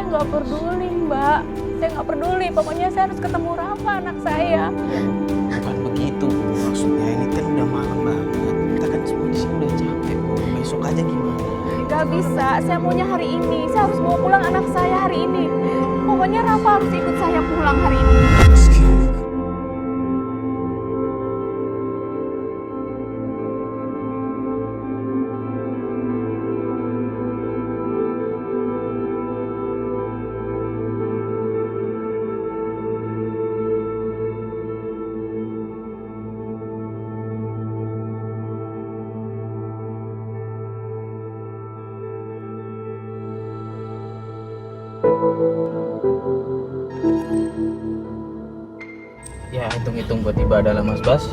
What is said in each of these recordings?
nggak peduli, Mbak. Saya nggak peduli. Pokoknya saya harus ketemu Rafa, anak saya. Bukan begitu, Bu. Maksudnya ini kan udah malam banget. Kita kan semua di sini udah capek, Bu. Besok aja gimana? Gak bisa. Saya maunya hari ini. Saya harus bawa pulang anak saya hari ini. Pokoknya Rafa harus ikut saya pulang hari ini. Ya hitung-hitung buat ibadah lah Mas Bas,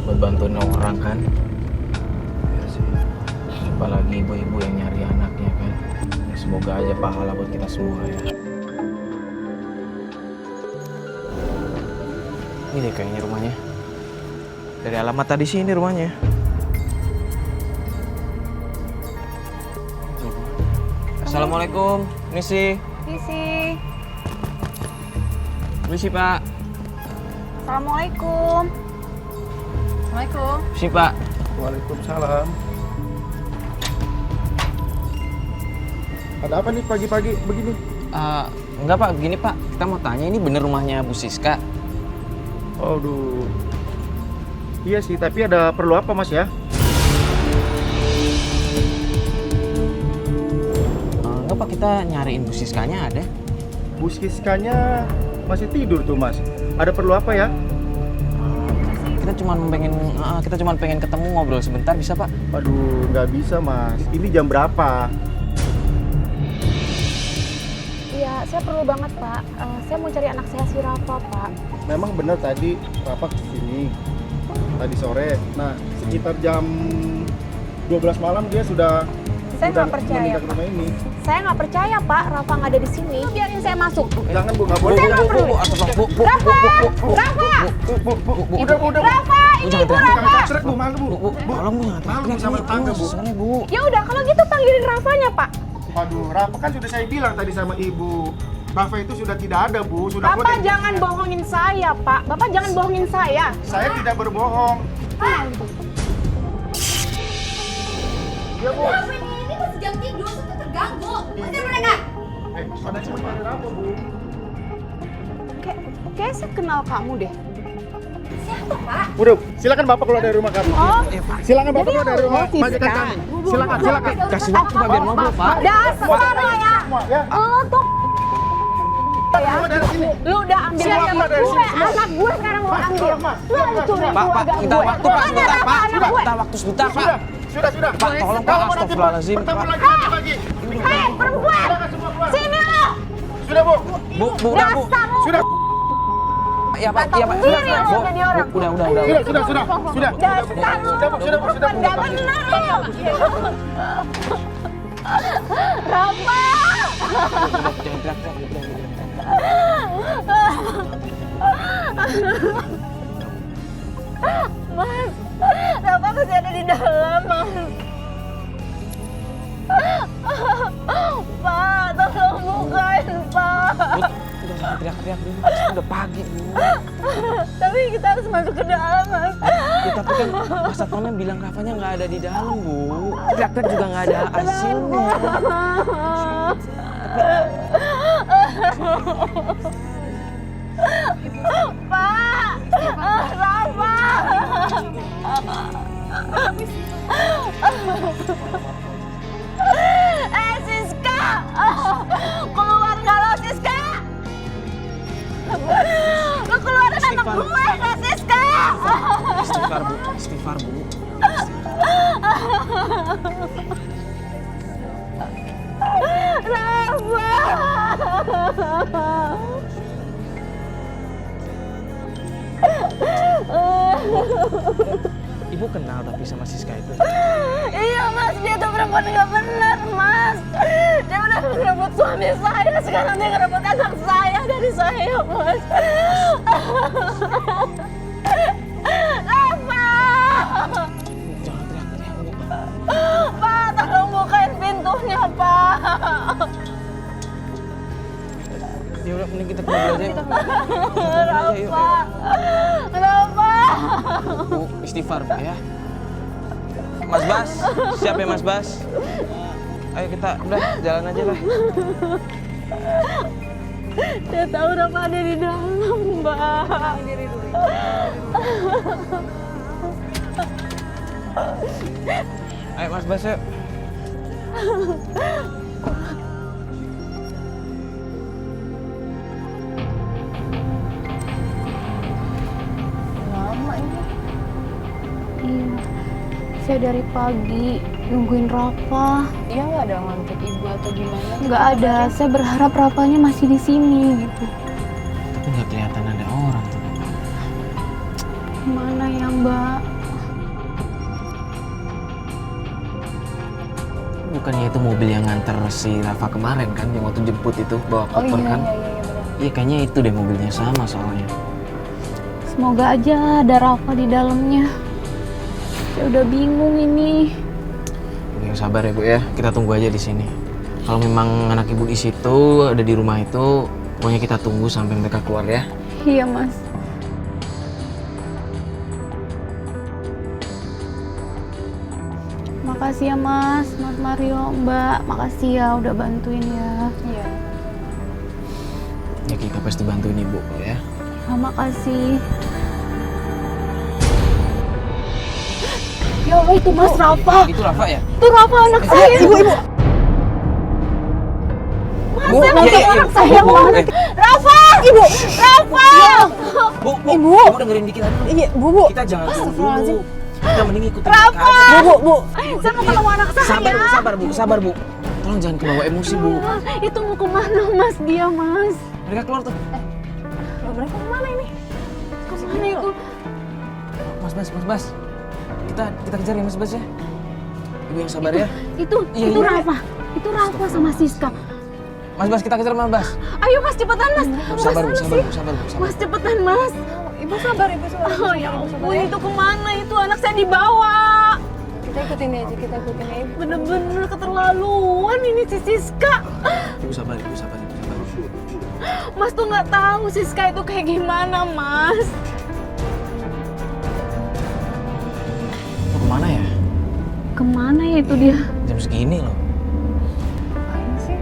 buat bantuin orang kan. Ya sih. Apalagi ibu-ibu yang nyari anaknya kan. Ya, semoga aja pahala buat kita semua ya. Ini deh kayaknya rumahnya. Dari alamat tadi sih ini rumahnya. Assalamualaikum, misi. Misi. Misi Pak. Assalamualaikum. Assalamualaikum. Misi Pak. Waalaikumsalam. Ada apa nih pagi-pagi begini? Enggak Pak, begini Pak. Kita mau tanya ini bener rumahnya Bu Siska? Aduh. Iya sih, tapi ada perlu apa Mas ya? Enggak Pak, kita nyariin Bu Siskanya ada. Bu Siskanya masih tidur tuh Mas. Ada perlu apa ya? Kita cuma pengen ketemu ngobrol sebentar, bisa Pak? Aduh, nggak bisa Mas. Ini jam berapa? Iya, saya perlu banget, Pak. Saya mau cari anak saya si Rafa, Pak. Memang benar tadi Rafa kesini. Tadi sore. Nah, sekitar jam 12 malam dia sudah Saya nggak percaya, meninggal ke Pak. rumah ini. Saya nggak percaya, Pak. Rafa nggak ada di sini. Biarin saya masuk. Jangan Bu, nggak boleh. Saya nggak perlu. Rafa! Rafa! Udah. Rafa! Ini Ibu Rafa! Jangan teriak Bu, malu Bu. Malam Bu, jangan Malu teriak sama nih, tetangga, Bu. soalnya Bu. Ya udah, kalau gitu panggilin Rafanya, Pak. Aduh, Rafa kan sudah saya bilang tadi sama Ibu. Rafa itu sudah tidak ada, Bu. Sudah Bapak kode. jangan bohongin saya, Pak. Bapak jangan bohongin saya. Saya tidak berbohong. Iya, Bu. Kenapa ini masih jam tidur, saya terganggu. Mana mereka? Pada cuma ada Rafa, Bu. Kayak saya kenal kamu deh. Siapa, Pak? Udah, silakan Bapak keluar dari rumah kami. Oh, Silakan Bapak Jadi keluar dari rumah Siska. majikan kami. Silakan. Kasih waktu bagian mobil Pak. dasar lo ya. Semua ya. Lo tuh ya. Keluar dari sini. Lu udah ambil Semua anak keluar dari gue, sini, semua. anak gue sekarang lo ambil. Keluar, Lu hancurin Pak, keluarga minta gue. waktu Pak, Mana sebentar Rafa, Pak. anak gue? Minta waktu sebentar Pak. Sudah. Pak, tolong Pak, astagfirullahaladzim. Bertemu Pak. lagi. Hei, perempuan! Silakan semua keluar. Sini lo! Sudah, Bu. Bu, udah Bu. Dasar lo! Sudah. Iya Pak, iya Pak. Sendiri lo Bu, jadi orang. udah. Sudah. Dasar lo! Sudah, Bu. Bukan gak benar lo! Rafa! Jangan teriak-teriak, udah. Mas, Rafa masih ada di dalam, Mas. Pak, tolong bukain, Pak. Bu, udah jangan teriak-teriak dulu. Udah pagi Bu. Tapi kita harus masuk ke dalam, Mas. Ya, tapi kan Mas Satpamnya bilang Rafanya nggak ada di dalam Bu. Teriak-teriak juga nggak ada hasilnya. Pak, Rafa. Siska, keluar nggak lo, Siska? Lo keluarin anak gue nggak, Siska? Istighfar Bu, istighfar Bu. Ibu kenal tapi sama Siska itu? Iya, Mas, dia tuh perempuan nggak benar, Mas. Dia udah ngerebut suami saya, sekarang dia ngerebut anak saya dari saya, Mas. Rafa! Jangan teriak-teriak Bu. Pak, tolong bukain pintunya, Pak. Ya udah, mending kita ke mobil aja. Yuk. Rafa. Rafa. Bu, istighfar Bu ya. Mas Bas, siap ya Mas Bas? Ayo kita udah jalan aja lah. Saya tahu Rafa ada di dalam, Mbak. Ayo Mas Bas yuk. Lama ini. Iya. Saya dari pagi nungguin Rafa. Iya nggak ada ngontek ibu atau gimana? Nggak ada. Saya berharap Rafanya masih di sini gitu. Tapi nggak kelihatan ada orang tuh. Mana ya, Mbak? Bukannya itu mobil yang nganter si Rafa kemarin kan, yang waktu jemput itu bawa Oh koper iya, kan? iya, iya, benar. Iya kayaknya itu deh mobilnya sama soalnya. Semoga aja ada Rafa di dalamnya. Saya udah bingung ini. Ibu yang sabar ya Bu ya, kita tunggu aja di sini. Kalau memang anak ibu di situ ada di rumah itu, pokoknya kita tunggu sampai mereka keluar ya. Iya, Mas. Makasih ya, Mas Mario, Mbak. Makasih ya udah bantuin ya. Iya. Ya kita pasti bantuin ibu ya. Ya, makasih. Ya Allah, itu Mas Rafa. Itu Rafa ya? Itu Rafa anak saya. Ibu. Mas, Bu, saya iya, iya, anak Bu, saya, Bu, Mas. Rafa! Ibu! Rafa! Bu, Ibu. Ibu dengerin dikit aja dulu. Iya, Bu. Kita jangan tunggu Astagfirullahaladzim. dulu. Kita mending ikutin Rafa! mereka aja. Bu. Saya mau ketemu anak saya. Sabar Bu. Tolong jangan kebawa emosi Bu. Itu mau kemana, Mas? Dia, Mas. Mereka keluar tuh. Loh, mereka kemana ini? Kemana itu? Mas Bas. Kita kejar ya Mas Bas ya. Ibu yang sabar ya. Itu Iya, iya. Rafa. Itu Rafa sama Siska. Mas Bas, kita kejar Mas Bas. Ayo, Mas, cepetan, Mas. Sabar Bu. Mas, cepetan, Mas. Ibu sabar, Ibu sabar. Oh, ya ampun, itu kemana? Itu anak saya dibawa. Kita ikutin aja, kita ikutin aja. Bener-bener keterlaluan ini si Siska. Ibu sabar. Mas tuh nggak tahu Siska itu kayak gimana, Mas. Mau kemana ya? Kemana ya itu dia? Jam segini loh. Ngapain sih?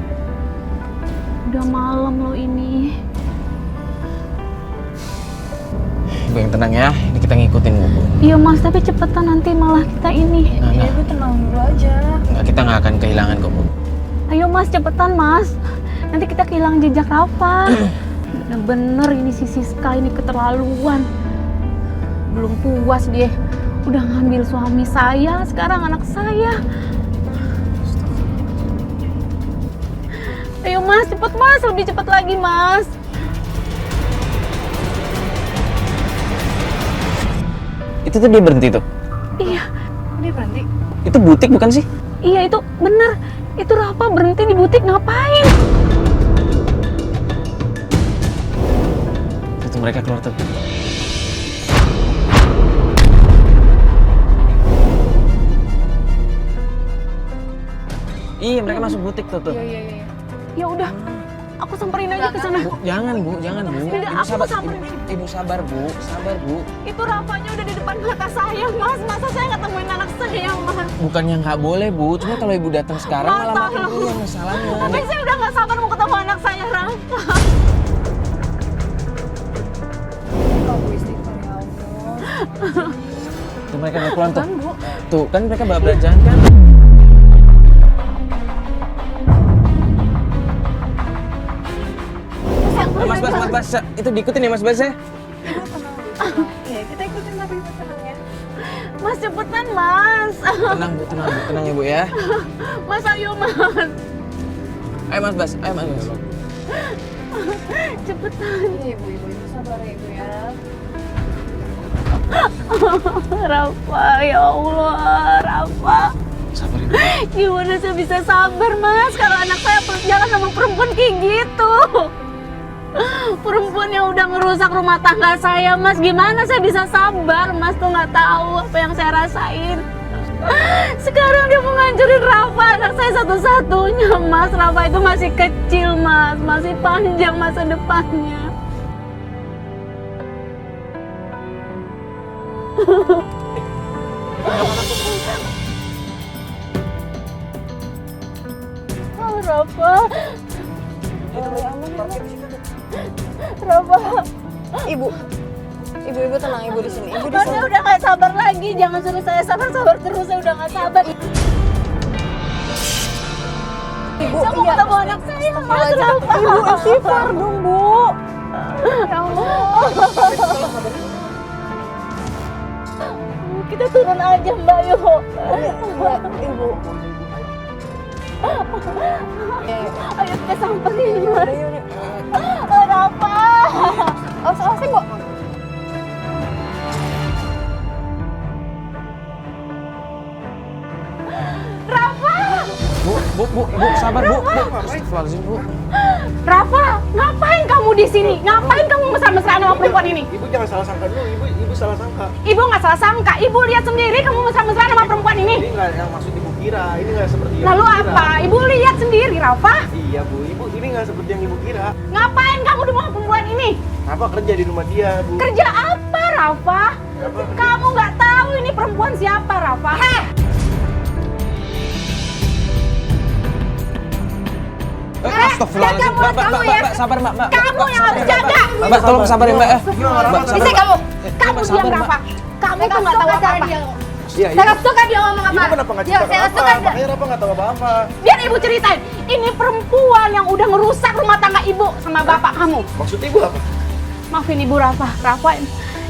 Udah malam loh ini. Ibu yang tenang ya. Ini kita ngikutin Bu. Iya, Mas, tapi cepetan nanti malah kita ini. Nah, Iya, Ibu tenang dulu aja. Enggak, kita nggak akan kehilangan kok Bu. Ayo, Mas, cepetan, Mas. Nanti kita kehilangan jejak Rafa. Bener-bener ini si Siska ini keterlaluan. Belum puas dia. Udah ngambil suami saya, sekarang anak saya. Ayo, Mas, cepet, Mas. Lebih cepet lagi, Mas. Itu tuh dia berhenti tuh. Iya, Dia berhenti. Itu butik bukan sih? iya itu bener. Itu Rafa berhenti di butik ngapain? Itu mereka keluar tuh. Iya, mereka masuk butik tuh. Iya. Ya udah, aku samperin aja ke sana. Bu, jangan Bu. Tidak, Ibu aku sabar. samperin. Ibu sabar Bu. Itu Rafanya udah di depan mata saya, Mas. Masa saya nggak temuin anak saya, Mas? Bukannya nggak boleh Bu, cuma kalau ibu datang sekarang malah makin Tolong. runyam masalahnya. Tapi saya udah nggak sabar mau ketemu anak saya, Rafa. Kamu istighfar ya Allah. Tuh mereka udah pulang tuh. Kan, Bu? Tuh kan mereka bawa belanjaan kan. Mas Bas, itu diikutin ya Mas Bas ya? Ibu tenang. Iya, kita ikutin tapi Ibu tenang ya. Mas, cepetan, Mas. Tenang ya Bu ya. Mas, ayo, Mas. Ayo Mas Bas. Cepetan. Iya, Ibu sabar ya, Ibu ya. Rafa, ya Allah, Rafa. Sabar Ibu. Gimana saya bisa sabar, Mas? Kalau anak saya jalan sama perempuan kayak gitu. Perempuan yang udah ngerusak rumah tangga saya, Mas. Gimana saya bisa sabar, Mas? Tuh nggak tahu apa yang saya rasain. Sekarang dia mau ngancurin Rafa, anak saya satu-satunya, Mas. Rafa itu masih kecil, Mas. Masih panjang masa depannya. Oh, Rafa. Rafa. Ibu tenang, ibu di sini. Ibu di Mas, sini. saya udah gak sabar lagi. Jangan suruh saya sabar-sabar terus. Saya udah gak sabar. Ibu, Saya mau ketemu anak saya, Mas. Rafa. Ibu istighfar dong, Bu. Ya Allah. Kita turun aja, Mbak. Yuk. Ibu. Ayo kita samperin, Mas. Ayo, Rafa. awas Bu. Rafa. Bu, sabar Bu. Astagfirullahaladzim Bu. Rafa, ngapain kamu di sini? Ngapain kamu mesra-mesraan sama perempuan ini? Ibu jangan salah sangka dulu, ibu salah sangka. Ibu nggak salah sangka. Ibu lihat sendiri kamu mesra-mesraan sama perempuan ini. Ini nggak yang maksud ibu kira, ini nggak seperti yang Lalu ibu kira. apa? Ibu lihat sendiri, Rafa. Iya Bu, ibu ini nggak seperti yang ibu kira. Ngapain kamu di rumah perempuan ini? Apa kerja di rumah dia Bu? Kerja apa, Rafa? Apa? Kamu nggak tahu ini perempuan siapa, Rafa? Astagfirullahaladzim. jaga mulut kamu ya. Mbak, sabar Mbak. Kamu yang harus jaga. Mbak, tolong sabar ya Mbak. Mbak, Bisa sabar. kamu. Mbak, Kamu diam, sabar, Mbak. Rafa. Kamu tuh nggak tahu apa-apa. Iya, Saya nggak suka dia ngomong apa. Ibu kenapa nggak Dia cerita saya nggak apa? suka dia. Makanya Rafa nggak tahu apa-apa. Biar ibu ceritain. Ini perempuan yang udah ngerusak rumah tangga ibu sama bapak kamu. Maksud ibu apa? Maafin ibu, Rafa. Rafa,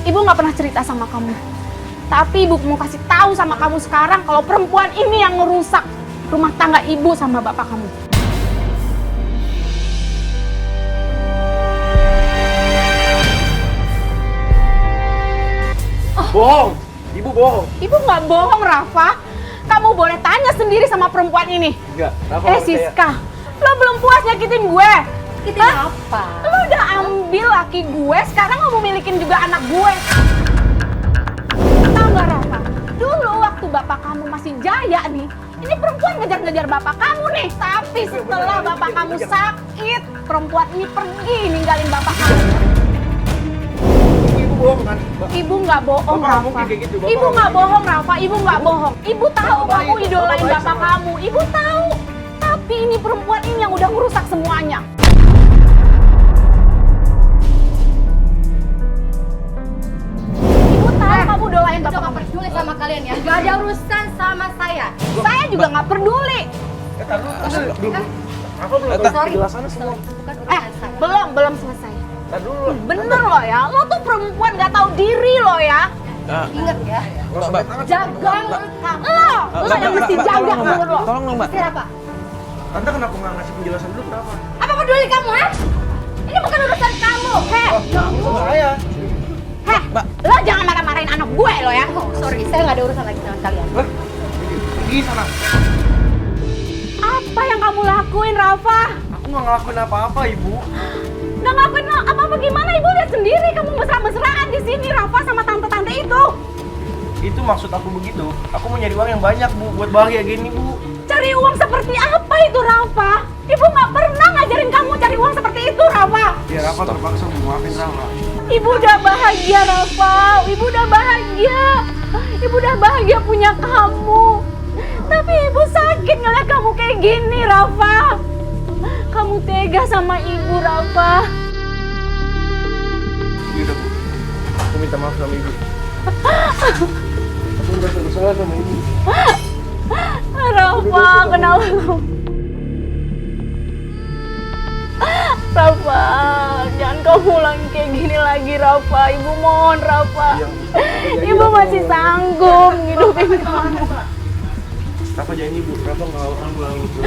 ibu nggak pernah cerita sama kamu. Tapi ibu mau kasih tahu sama kamu sekarang kalau perempuan ini yang ngerusak rumah tangga ibu sama bapak kamu. Bohong! Ibu bohong! Ibu nggak bohong, Rafa. Kamu boleh tanya sendiri sama perempuan ini. Enggak, Rafa Eh, Siska, lo belum puas nyakitin gue? Kita Hah? apa? Lo udah ambil laki gue, sekarang lo mau milikin juga anak gue. Tahu nggak, Rafa? Dulu waktu bapak kamu masih jaya nih, ini perempuan ngejar-ngejar bapak kamu nih. Tapi setelah bapak kamu sakit, perempuan ini pergi ninggalin bapak kamu. Ibu bohong kan? Mbak? Ibu nggak bohong, Bapak nggak Rafa. mungkin kayak gitu, Bapak Ibu nggak nggak mungkin. bohong, Rafa. Ibu nggak bohong. Ibu tahu Bapak kamu baik, idolain Bapak baik bapak sama kamu. Ibu tahu. Tapi ini perempuan ini yang udah ngerusak semuanya. Ibu tahu kamu idolain Udah bapak nggak kamu. peduli sama kalian ya. Gak ada urusan sama saya. Saya juga nggak peduli. Tar dulu, belum. Rafa belum tahu penjelasannya semua. Bukan Eh, urusan saya. belum selesai. Tar dulu. Bener loh ya, lo tuh perempuan nggak tahu diri lo ya. Ingat ya. Mbak, Jaga mulut kamu. Lo yang mesti jaga mulut lo. Tolong dong Mbak. Siapa? Tante kenapa nggak ngasih penjelasan dulu kenapa? Apa peduli kamu, ha? Ini bukan urusan kamu. Heh, Sama saya. heh, lo jangan marah-marahin anak gue lo ya. Oh, sorry, saya nggak ada urusan lagi sama kalian. Hah? Pergi sana. Apa yang kamu lakuin, Rafa? Aku nggak ngelakuin apa-apa, Ibu. Nggak ngelakuin apa-apa gimana? Ibu lihat sendiri kamu mesra-mesraan di sini, Rafa sama tante-tante itu. Itu maksud aku begitu. Aku mau nyari uang yang banyak, Bu, buat bahagia gini, Bu. Cari uang seperti apa itu, Rafa? Ibu nggak pernah ngajarin kamu cari uang seperti itu, Rafa. Ya, Rafa terpaksa, Bu. Maafin Rafa. Ibu udah bahagia, Rafa. Ibu udah bahagia. Ibu udah bahagia punya kamu. Tapi ibu sakit ngeliat kamu kayak gini, Rafa. Kamu tega sama ibu, Rafa. Yaudah, Bu. Aku minta maaf sama Ibu. Aku nggak bersalah sama Ibu. Rafa, kenapa kamu? Rafa, jangan kamu ulangi kayak gini lagi, Rafa. Ibu mohon, Rafa. Ibu masih sanggup ngidupin kamu. Rafa janji, Bu. Rafa nggak akan pulang itu.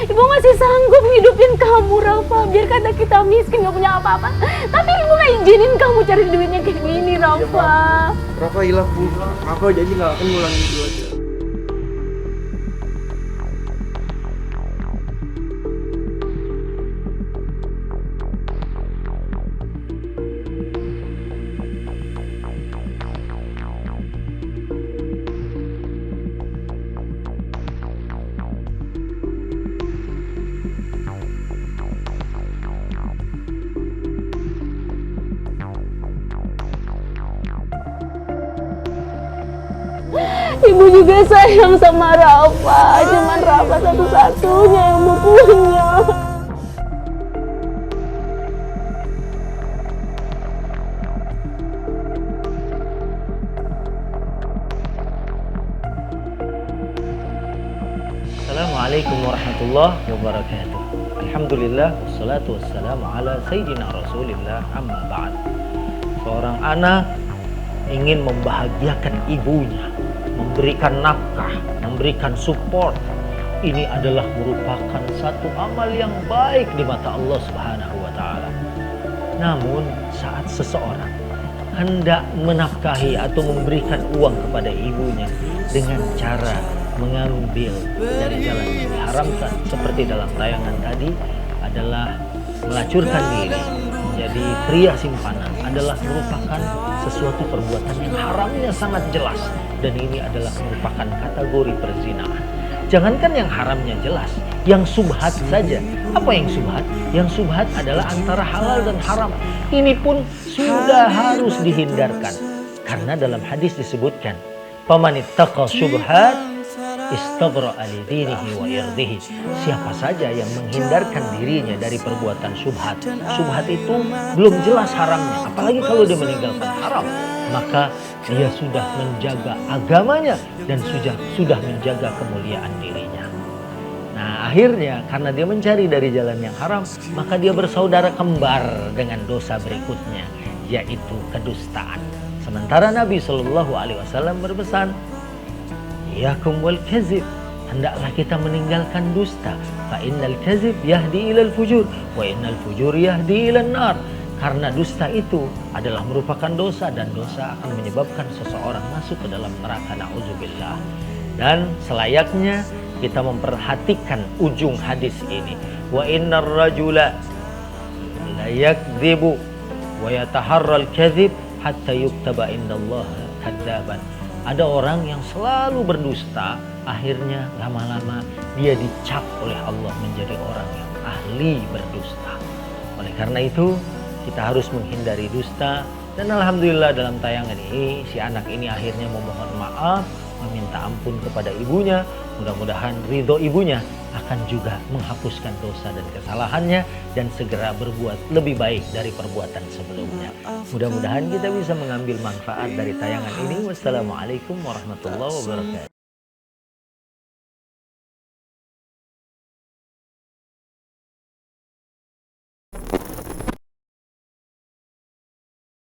Ibu masih sanggup ngidupin kamu, Rafa. Biar kata kita miskin, gak punya apa-apa. Tapi ibu gak izinin kamu cari duitnya kayak gini, Rafa. Rafa hilaf, Bu. Rafa janji nggak akan ngulangin itu aja. Ibu juga sayang sama Rafa. Cuman Rafa satu-satunya yang ibu punya. Assalamualaikum warahmatullahi wabarakatuh. Alhamdulillah wassalatu wassalamu ala sayyidina Rasulillah amma ba'd. Seorang anak ingin membahagiakan ibunya, memberikan nafkah, memberikan support. Ini adalah merupakan satu amal yang baik di mata Allah Subhanahu wa taala. Namun saat seseorang hendak menafkahi atau memberikan uang kepada ibunya dengan cara mengambil dari jalan yang diharamkan seperti dalam tayangan tadi adalah melacurkan diri menjadi pria simpanan adalah merupakan sesuatu perbuatan yang haramnya sangat jelas, dan ini adalah merupakan kategori perzinahan. Jangankan yang haramnya jelas, yang subhat saja. Apa yang subhat? Yang subhat adalah antara halal dan haram. Ini pun sudah harus dihindarkan, karena dalam hadis disebutkan pamanittaqa syubhat istabra'a li dinihi wa irdihi. Siapa saja yang menghindarkan dirinya dari perbuatan syubhat. Syubhat itu belum jelas haramnya, apalagi kalau dia meninggalkan haram, maka dia sudah menjaga agamanya dan sudah menjaga kemuliaan dirinya. Nah, akhirnya karena dia mencari dari jalan yang haram, maka dia bersaudara kembar dengan dosa berikutnya, yaitu kedustaan. Sementara Nabi Shallallahu Alaihi Wasallam berpesan, iyakum wal kazib, hendaklah kita meninggalkan dusta. Fa innal kazib yahdi ilal fujur wa innal fujur yahdi ilan nar. Karena dusta itu adalah merupakan dosa, dan dosa akan menyebabkan seseorang masuk ke dalam neraka, na'udzubillah. Dan selayaknya kita memperhatikan ujung hadis ini. Wa innar rajula la yakdzibu wa yataharral kadzib hatta yuktaba indallahi kadzaban. Ada orang yang selalu berdusta, akhirnya lama-lama dia dicap oleh Allah menjadi orang yang ahli berdusta. Oleh karena itu, kita harus menghindari dusta. Dan alhamdulillah dalam tayangan ini, si anak ini akhirnya memohon maaf, meminta ampun kepada ibunya. Mudah-mudahan ridho ibunya akan juga menghapuskan dosa dan kesalahannya dan segera berbuat lebih baik dari perbuatan sebelumnya. Mudah-mudahan kita bisa mengambil manfaat dari tayangan ini. Wassalamualaikum warahmatullahi wabarakatuh.